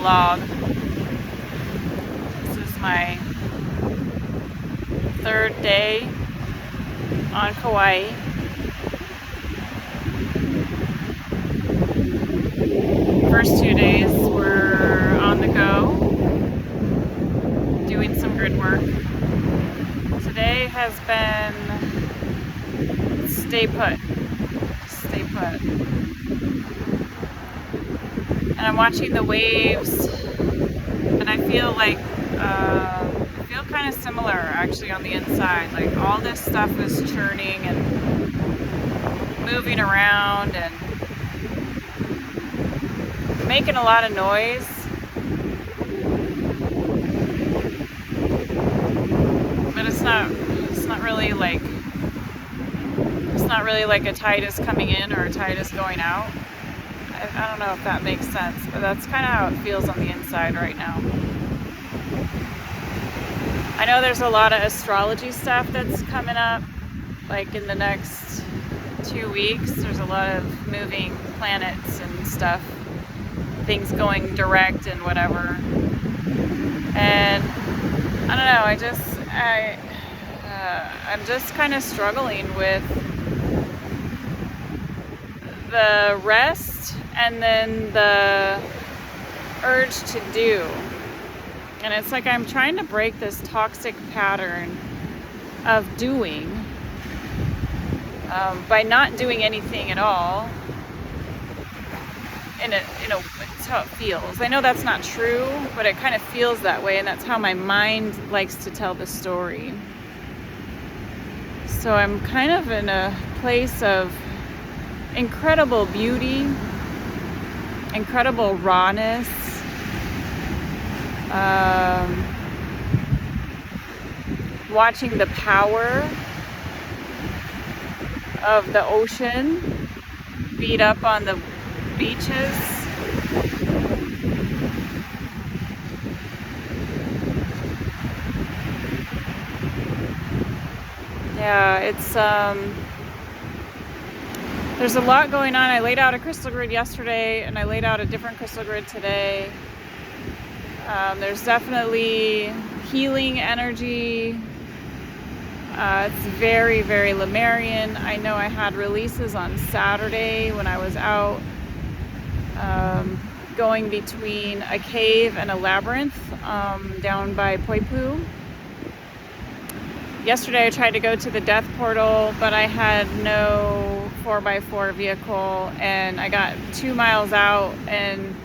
vlog. This is my third day on Kauai. First 2 days were on the go, doing some grid work. Today has been stay put. Stay put. And I'm watching the waves, and I feel like kind of similar actually on the inside. Like all this stuff is churning and moving around and making a lot of noise. But it's not really like a tide is coming in or a tide is going out. I don't know if that makes sense, but that's kind of how it feels on the inside right now. I know there's a lot of astrology stuff that's coming up, like in the next 2 weeks. There's a lot of moving planets and stuff, things going direct and whatever. And I don't know, I'm just kind of struggling with the rest and then the urge to do. And it's like I'm trying to break this toxic pattern of doing by not doing anything at all. And it's how it feels. I know that's not true, but it kind of feels that way, and that's how my mind likes to tell the story. So I'm kind of in a place of incredible beauty, incredible rawness, watching the power of the ocean beat up on the beaches. Yeah, it's there's a lot going on. I laid out a crystal grid yesterday and I laid out a different crystal grid today. There's definitely healing energy. It's very, very Lemurian. I know I had releases on Saturday when I was out going between a cave and a labyrinth down by Poipu. Yesterday I tried to go to the death portal, but I had no 4x4 vehicle, and I got 2 miles out and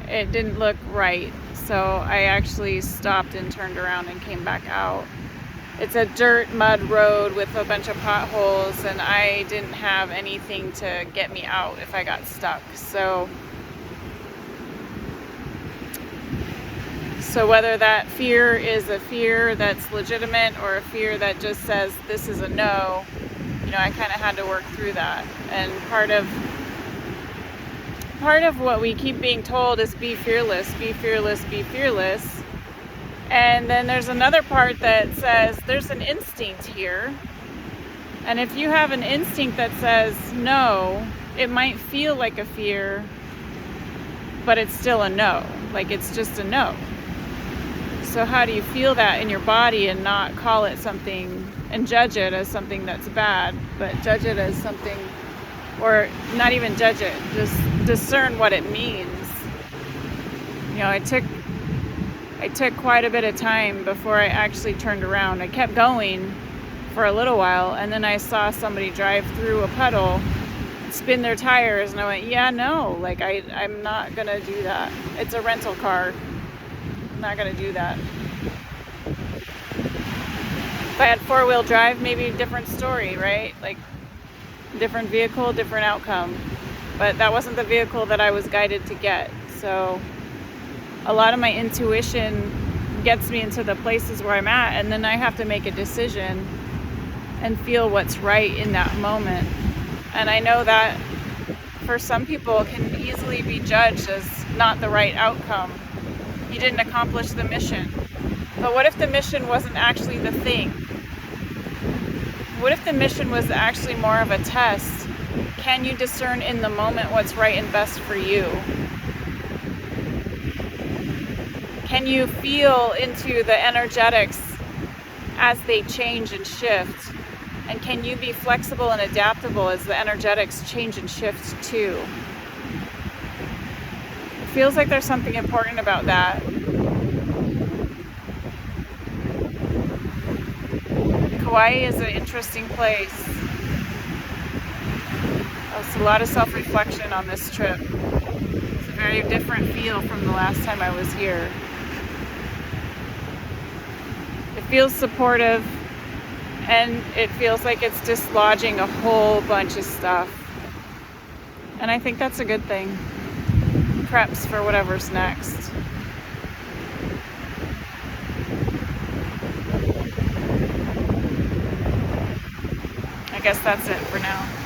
it didn't look right. So I actually stopped and turned around and came back out. It's a dirt mud road with a bunch of potholes, and I didn't have anything to get me out if I got stuck. So whether that fear is a fear that's legitimate or a fear that just says this is a no, I kind of had to work through that. And part of what we keep being told is be fearless, be fearless, be fearless. And then there's another part that says there's an instinct here. And if you have an instinct that says no, it might feel like a fear, but it's still a no. Like it's just a no. So how do you feel that in your body and not call it something and judge it as something that's bad, but judge it as something, or not even judge it, just discern what it means. I took quite a bit of time before I actually turned around. I kept going for a little while, and then I saw somebody drive through a puddle, spin their tires, and I went, yeah, no, like I'm not gonna do that. It's a rental car. I'm not gonna do that. If I had 4-wheel drive, maybe a different story, right? Like different vehicle, different outcome. But that wasn't the vehicle that I was guided to get. So a lot of my intuition gets me into the places where I'm at, and then I have to make a decision and feel what's right in that moment. And I know that for some people it can easily be judged as not the right outcome. You didn't accomplish the mission. But what if the mission wasn't actually the thing? What if the mission was actually more of a test? Can you discern in the moment what's right and best for you? Can you feel into the energetics as they change and shift? And can you be flexible and adaptable as the energetics change and shift too? It feels like there's something important about that. Hawaii is an interesting place. It's a lot of self-reflection on this trip. It's a very different feel from the last time I was here. It feels supportive, and it feels like it's dislodging a whole bunch of stuff. And I think that's a good thing. Preps for whatever's next. I guess that's it for now.